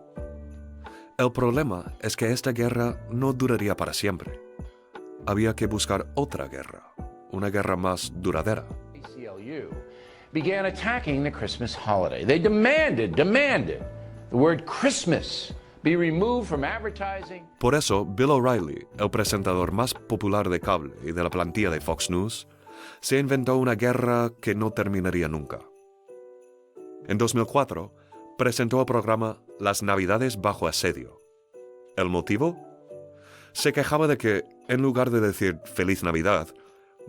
El problema es que esta guerra no duraría para siempre. Había que buscar otra guerra, una guerra más duradera. ACLU began attacking the Christmas holiday. They demanded the word Christmas be removed from advertising. Por eso, Bill O'Reilly, el presentador más popular de cable y de la plantilla de Fox News, se inventó una guerra que no terminaría nunca. En 2004, presentó el programa Las Navidades bajo asedio. ¿El motivo? Se quejaba de que, en lugar de decir Feliz Navidad,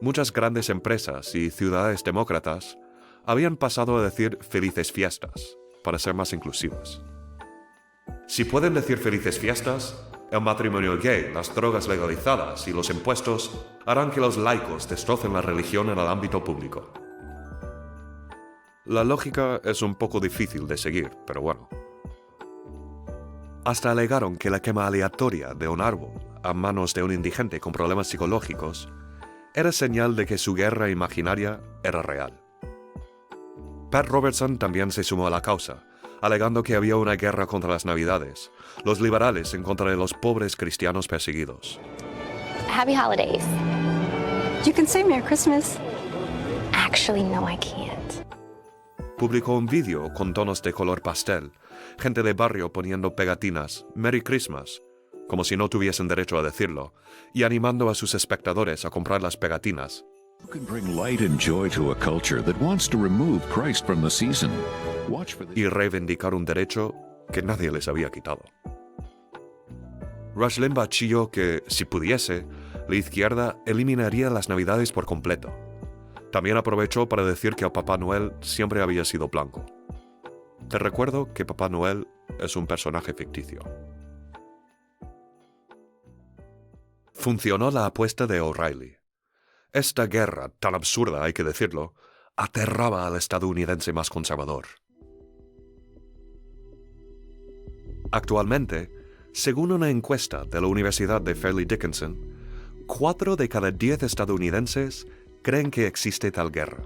muchas grandes empresas y ciudades demócratas habían pasado a decir Felices Fiestas, para ser más inclusivas. Si pueden decir Felices Fiestas, el matrimonio gay, las drogas legalizadas y los impuestos harán que los laicos destrocen la religión en el ámbito público. La lógica es un poco difícil de seguir, pero bueno. Hasta alegaron que la quema aleatoria de un árbol a manos de un indigente con problemas psicológicos era señal de que su guerra imaginaria era real. Pat Robertson también se sumó a la causa, alegando que había una guerra contra las Navidades, los liberales en contra de los pobres cristianos perseguidos. Happy holidays. You can say Merry Christmas. Actually, no, I can't. Publicó un vídeo con tonos de color pastel, gente de barrio poniendo pegatinas Merry Christmas, como si no tuviesen derecho a decirlo, y animando a sus espectadores a comprar las pegatinas. You can bring light and joy to a culture that wants to remove Christ from the season. Watch for the... Y reivindicar un derecho que nadie les había quitado. Rush Limbaugh chilló que, si pudiese, la izquierda eliminaría las Navidades por completo. También aprovechó para decir que el Papá Noel siempre había sido blanco. Te recuerdo que Papá Noel es un personaje ficticio. Funcionó la apuesta de O'Reilly. Esta guerra, tan absurda hay que decirlo, aterraba al estadounidense más conservador. Actualmente, según una encuesta de la Universidad de Fairleigh Dickinson, 4 de cada 10 estadounidenses creen que existe tal guerra.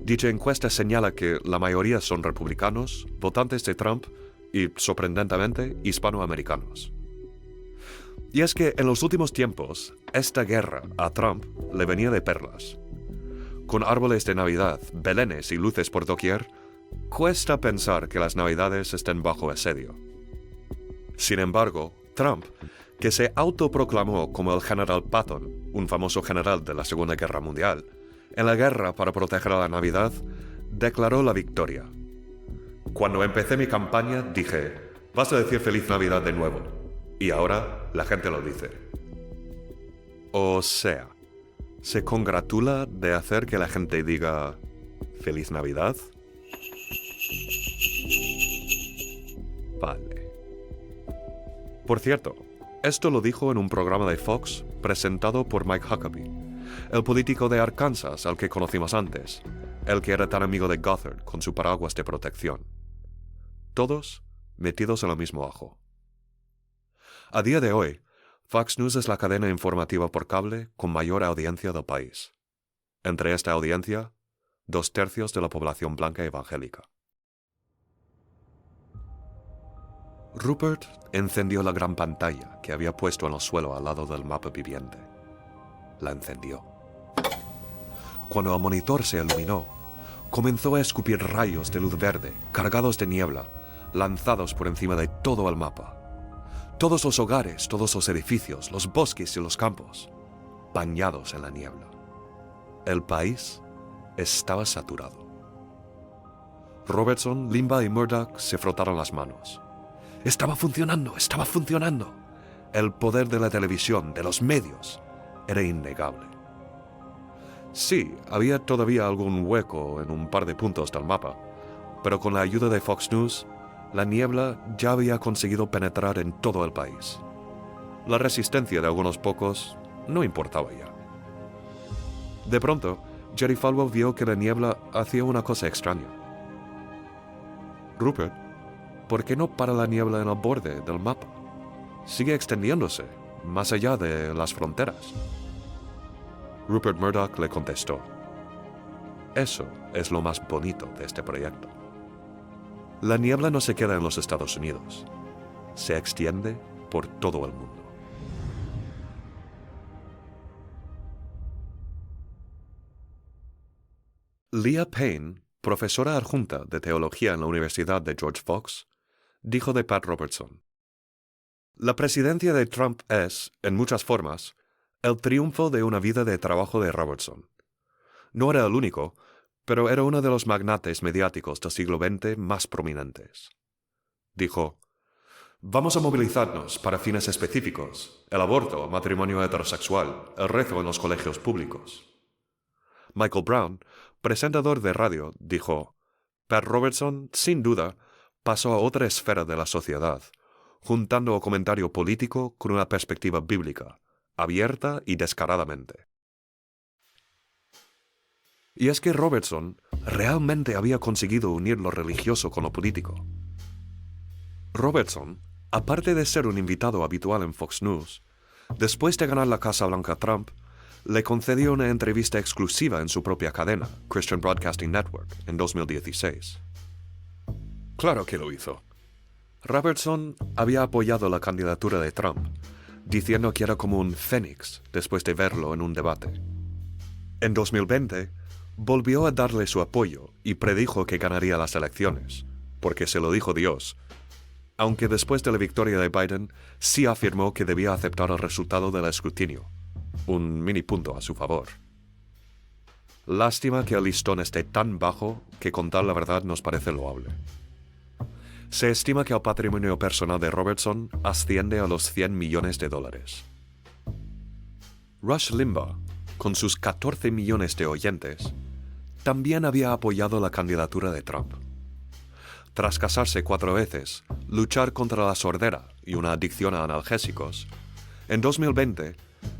Dicha encuesta señala que la mayoría son republicanos, votantes de Trump y, sorprendentemente, hispanoamericanos. Y es que en los últimos tiempos, esta guerra a Trump le venía de perlas. Con árboles de Navidad, belenes y luces por doquier, cuesta pensar que las Navidades estén bajo asedio. Sin embargo, Trump, que se autoproclamó como el General Patton, un famoso general de la Segunda Guerra Mundial, en la guerra para proteger a la Navidad, declaró la victoria. Cuando empecé mi campaña dije, vas a decir Feliz Navidad de nuevo. Y ahora la gente lo dice. O sea, ¿se congratula de hacer que la gente diga Feliz Navidad? Vale. Por cierto, esto lo dijo en un programa de Fox presentado por Mike Huckabee, el político de Arkansas al que conocimos antes, el que era tan amigo de Gothard con su paraguas de protección. Todos metidos en el mismo ajo. A día de hoy, Fox News es la cadena informativa por cable con mayor audiencia del país. Entre esta audiencia, 2/3 de la población blanca evangélica. Rupert encendió la gran pantalla que había puesto en el suelo al lado del mapa viviente. La encendió. Cuando el monitor se iluminó, comenzó a escupir rayos de luz verde, cargados de niebla, lanzados por encima de todo el mapa. Todos los hogares, todos los edificios, los bosques y los campos, bañados en la niebla. El país estaba saturado. Robertson, Limbaugh y Murdoch se frotaron las manos. Estaba funcionando, estaba funcionando. El poder de la televisión, de los medios, era innegable. Sí, había todavía algún hueco en un par de puntos del mapa, pero con la ayuda de Fox News, la niebla ya había conseguido penetrar en todo el país. La resistencia de algunos pocos no importaba ya. De pronto, Jerry Falwell vio que la niebla hacía una cosa extraña. Rupert, ¿por qué no para la niebla en el borde del mapa? Sigue extendiéndose, más allá de las fronteras. Rupert Murdoch le contestó: eso es lo más bonito de este proyecto. La niebla no se queda en los Estados Unidos, se extiende por todo el mundo. Leah Payne, profesora adjunta de teología en la Universidad de George Fox, dijo de Pat Robertson: la presidencia de Trump es, en muchas formas, el triunfo de una vida de trabajo de Robertson. No era el único, pero era uno de los magnates mediáticos del siglo XX más prominentes. Dijo: vamos a movilizarnos para fines específicos, el aborto, el matrimonio heterosexual, el rezo en los colegios públicos. Michael Brown, presentador de radio, dijo: Pat Robertson, sin duda, pasó a otra esfera de la sociedad, juntando comentario político con una perspectiva bíblica, abierta y descaradamente. Y es que Robertson realmente había conseguido unir lo religioso con lo político. Robertson, aparte de ser un invitado habitual en Fox News, después de ganar la Casa Blanca a Trump, le concedió una entrevista exclusiva en su propia cadena, Christian Broadcasting Network, en 2016. Claro que lo hizo. Robertson había apoyado la candidatura de Trump, diciendo que era como un fénix después de verlo en un debate. En 2020, volvió a darle su apoyo y predijo que ganaría las elecciones, porque se lo dijo Dios, aunque después de la victoria de Biden sí afirmó que debía aceptar el resultado del escrutinio, un mini punto a su favor. Lástima que el listón esté tan bajo que contar la verdad nos parece loable. Se estima que el patrimonio personal de Robertson asciende a los $100 millones. Rush Limbaugh, con sus 14 millones de oyentes, también había apoyado la candidatura de Trump. Tras casarse 4 veces, luchar contra la sordera y una adicción a analgésicos, en 2020,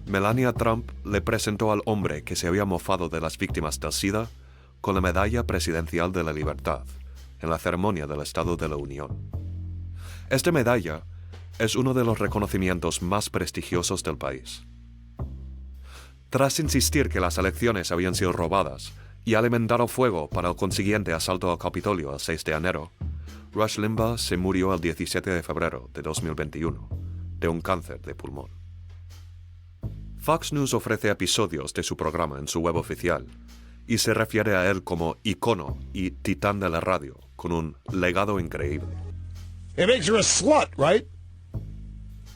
Melania Trump le presentó al hombre que se había mofado de las víctimas del SIDA con la Medalla Presidencial de la Libertad, en la ceremonia del Estado de la Unión. Esta medalla es uno de los reconocimientos más prestigiosos del país. Tras insistir que las elecciones habían sido robadas y alimentar el fuego para el consiguiente asalto al Capitolio el 6 de enero, Rush Limbaugh se murió el 17 de febrero de 2021 de un cáncer de pulmón. Fox News ofrece episodios de su programa en su web oficial y se refiere a él como icono y titán de la radio, con un legado increíble. It makes her a slut, right?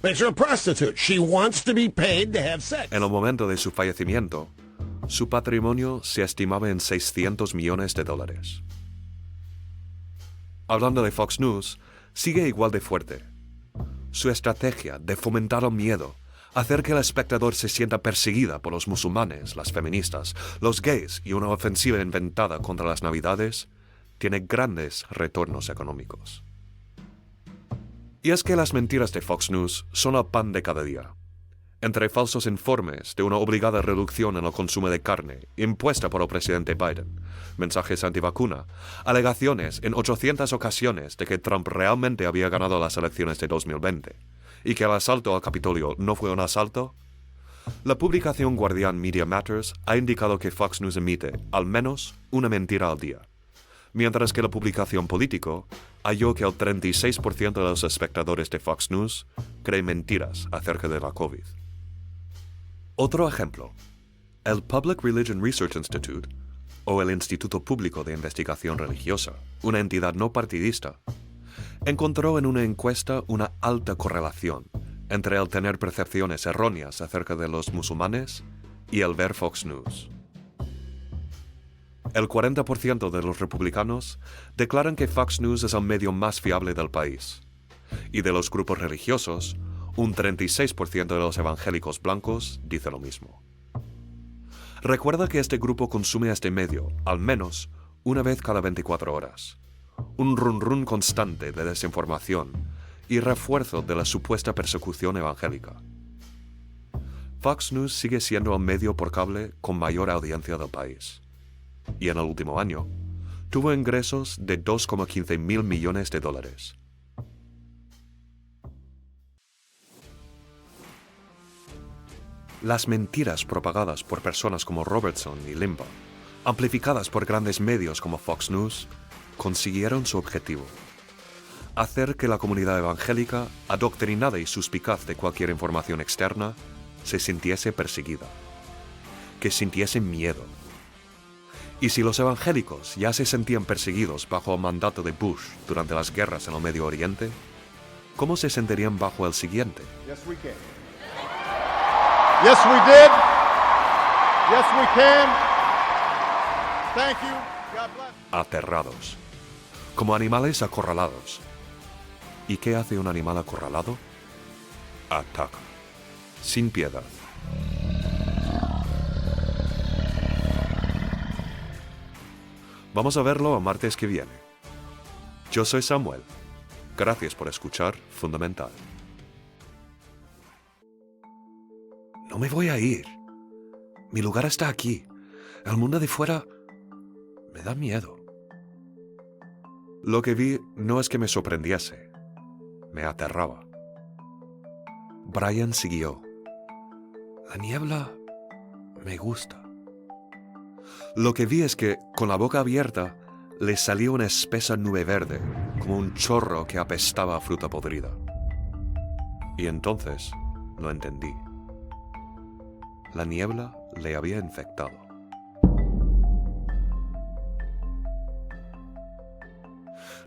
Makes her a prostitute. She wants to be paid to have sex. En el momento de su fallecimiento, su patrimonio se estimaba en $600 millones. Hablando de Fox News, sigue igual de fuerte. Su estrategia de fomentar el miedo, hacer que el espectador se sienta perseguida por los musulmanes, las feministas, los gays y una ofensiva inventada contra las Navidades, tiene grandes retornos económicos. Y es que las mentiras de Fox News son el pan de cada día. Entre falsos informes de una obligada reducción en el consumo de carne impuesta por el presidente Biden, mensajes antivacuna, alegaciones en 800 ocasiones de que Trump realmente había ganado las elecciones de 2020 y que el asalto al Capitolio no fue un asalto, la publicación Guardian Media Matters ha indicado que Fox News emite al menos una mentira al día, mientras que la publicación Político halló que el 36% de los espectadores de Fox News cree mentiras acerca de la COVID. Otro ejemplo, el Public Religion Research Institute, o el Instituto Público de Investigación Religiosa, una entidad no partidista, encontró en una encuesta una alta correlación entre el tener percepciones erróneas acerca de los musulmanes y el ver Fox News. El 40% de los republicanos declaran que Fox News es el medio más fiable del país. Y de los grupos religiosos, un 36% de los evangélicos blancos dice lo mismo. Recuerda que este grupo consume este medio, al menos, una vez cada 24 horas. Un run-run constante de desinformación y refuerzo de la supuesta persecución evangélica. Fox News sigue siendo el medio por cable con mayor audiencia del país. Y en el último año, tuvo ingresos de 2,15 mil millones de dólares. Las mentiras propagadas por personas como Robertson y Limbaugh, amplificadas por grandes medios como Fox News, consiguieron su objetivo: hacer que la comunidad evangélica, adoctrinada y suspicaz de cualquier información externa, se sintiese perseguida, que sintiese miedo. Y si los evangélicos ya se sentían perseguidos bajo el mandato de Bush durante las guerras en el Medio Oriente, ¿cómo se sentirían bajo el siguiente? Yes, we can. Yes, we did. Yes, we can. Thank you. God bless. Aterrados, como animales acorralados. ¿Y qué hace un animal acorralado? Ataca, sin piedad. Vamos a verlo el martes que viene. Yo soy Samuel. Gracias por escuchar Fundamental. No me voy a ir. Mi lugar está aquí. El mundo de fuera me da miedo. Lo que vi no es que me sorprendiese. Me aterraba. Brian siguió. La niebla me gusta. Lo que vi es que, con la boca abierta, le salió una espesa nube verde, como un chorro que apestaba a fruta podrida. Y entonces lo entendí. La niebla le había infectado.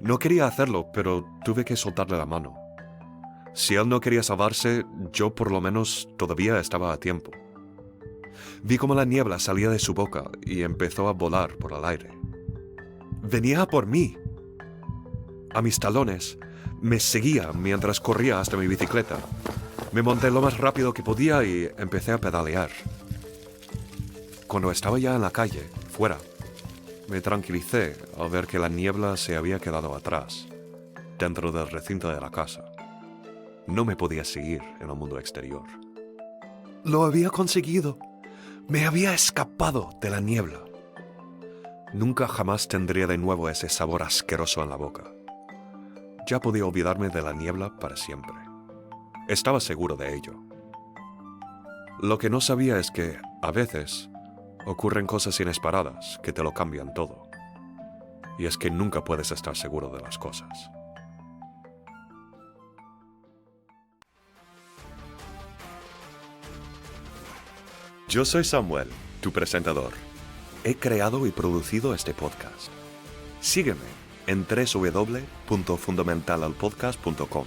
No quería hacerlo, pero tuve que soltarle la mano. Si él no quería salvarse, yo por lo menos todavía estaba a tiempo. Vi cómo la niebla salía de su boca y empezó a volar por el aire. Venía a por mí. A mis talones, me seguía mientras corría hasta mi bicicleta. Me monté lo más rápido que podía y empecé a pedalear. Cuando estaba ya en la calle, fuera, me tranquilicé al ver que la niebla se había quedado atrás, dentro del recinto de la casa. No me podía seguir en el mundo exterior. Lo había conseguido. Me había escapado de la niebla. Nunca jamás tendría de nuevo ese sabor asqueroso en la boca. Ya podía olvidarme de la niebla para siempre. Estaba seguro de ello. Lo que no sabía es que, a veces, ocurren cosas inesperadas que te lo cambian todo. Y es que nunca puedes estar seguro de las cosas. Yo soy Samuel, tu presentador. He creado y producido este podcast. Sígueme en www.fundamentalalpodcast.com.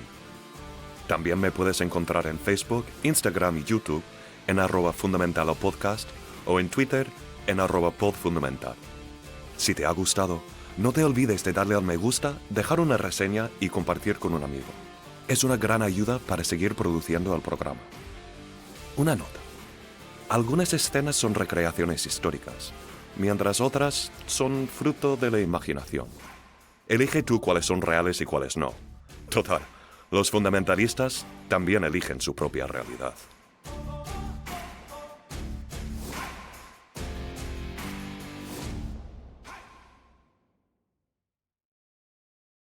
También me puedes encontrar en Facebook, Instagram y YouTube en @fundamentalpodcast o en Twitter en @podfundamental. Si te ha gustado, no te olvides de darle al me gusta, dejar una reseña y compartir con un amigo. Es una gran ayuda para seguir produciendo el programa. Una nota. Algunas escenas son recreaciones históricas, mientras otras son fruto de la imaginación. Elige tú cuáles son reales y cuáles no. Total, los fundamentalistas también eligen su propia realidad.